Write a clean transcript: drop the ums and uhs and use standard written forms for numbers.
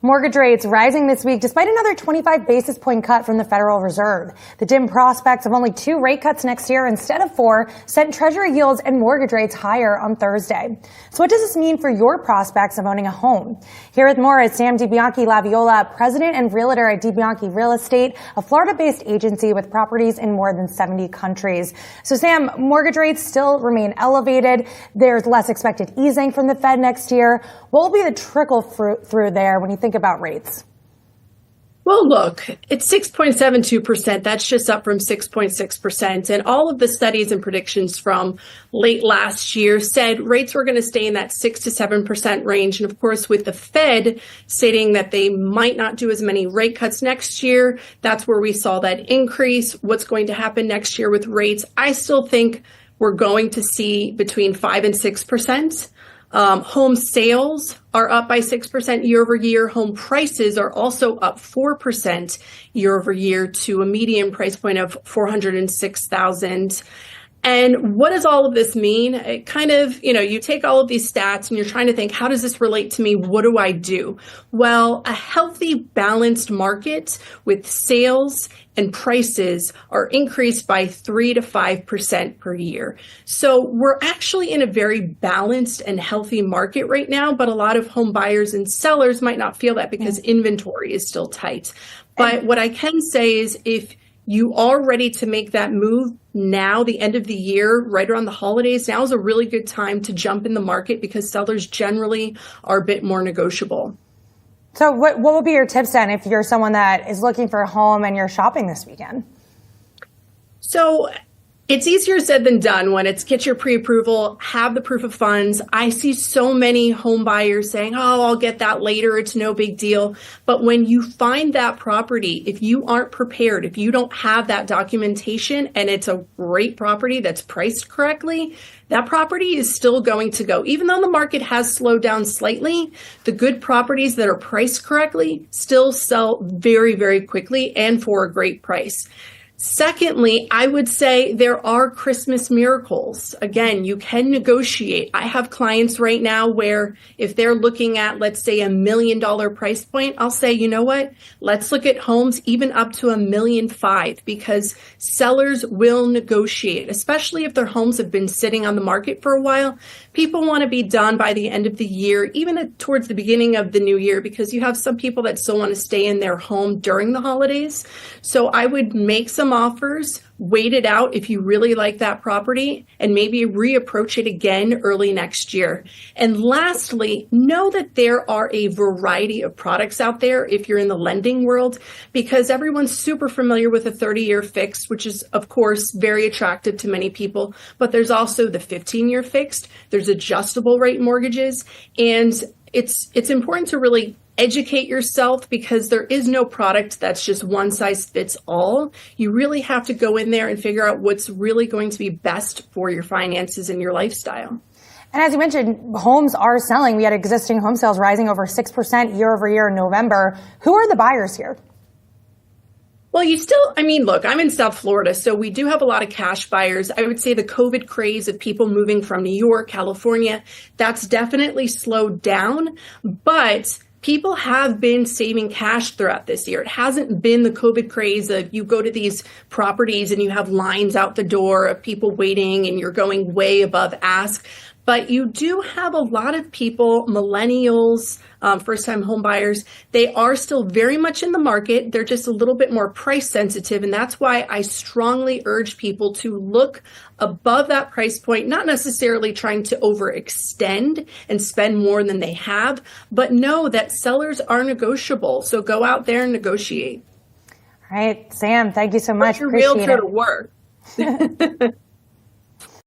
Mortgage rates rising this week despite another 25 basis point cut from the Federal Reserve. The dim prospects of only 2 rate cuts next year instead of 4 sent Treasury yields and mortgage rates higher on Thursday. So what does this mean for your prospects of owning a home? Here with more is Sam DeBianchi LaViola, president and realtor at DeBianchi Real Estate, a Florida-based agency with properties in more than 70 countries. So Sam, mortgage rates still remain elevated. There's less expected easing from the Fed next year. What will be the trickle through there when you think about rates? Well, look, it's 6.72%. That's just up from 6.6%. And all of the studies and predictions from late last year said rates were going to stay in that 6 to 7% range. And of course, with the Fed stating that they might not do as many rate cuts next year, that's where we saw that increase. What's going to happen next year with rates? I still think we're going to see between 5 and 6%. Home sales are up by 6% year over year. Home prices are also up 4% year over year to a median price point of $406,000. And what does all of this mean? It kind of, you take all of these stats and you're trying to think, how does this relate to me? What do I do? Well, a healthy, balanced market with sales and prices are increased by 3 to 5% per year. So we're actually in a very balanced and healthy market right now, but a lot of home buyers and sellers might not feel that because inventory is still tight. But what I can say is if you are ready to make that move now, the end of the year, right around the holidays, now is a really good time to jump in the market because sellers generally are a bit more negotiable. So what would be your tips then if you're someone that is looking for a home and you're shopping this weekend? So it's easier said than done when it's get your pre-approval, have the proof of funds. I see so many home buyers saying, oh, I'll get that later. It's no big deal. But when you find that property, if you aren't prepared, if you don't have that documentation and it's a great property that's priced correctly, that property is still going to go. Even though the market has slowed down slightly, the good properties that are priced correctly still sell very, very quickly and for a great price. Secondly, I would say there are Christmas miracles. Again, you can negotiate. I have clients right now where if they're looking at, let's say, $1 million price point, I'll say, you know what? Let's look at homes even up to $1.5 million because sellers will negotiate, especially if their homes have been sitting on the market for a while. People want to be done by the end of the year, even towards the beginning of the new year, because you have some people that still want to stay in their home during the holidays. So I would make some offers, wait it out if you really like that property, and maybe reapproach it again early next year. And lastly, know that there are a variety of products out there if you're in the lending world, because everyone's super familiar with a 30-year fixed, which is, of course, very attractive to many people. But there's also the 15-year fixed. There's adjustable rate mortgages. And it's important to really educate yourself because there is no product that's just one size fits all. You really have to go in there and figure out what's really going to be best for your finances and your lifestyle. And as you mentioned, homes are selling. We had existing home sales rising over 6% year over year in November. Who are the buyers here? Well, look, I'm in South Florida, so we do have a lot of cash buyers. I would say the COVID craze of people moving from New York, California, that's definitely slowed down, but people have been saving cash throughout this year. It hasn't been the COVID craze of you go to these properties and you have lines out the door of people waiting and you're going way above ask. But you do have a lot of people, millennials, first-time home buyers, they are still very much in the market. They're just a little bit more price sensitive. And that's why I strongly urge people to look above that price point, not necessarily trying to overextend and spend more than they have, but know that sellers are negotiable. So go out there and negotiate. All right, Sam, thank you so much. Put your realtor to work.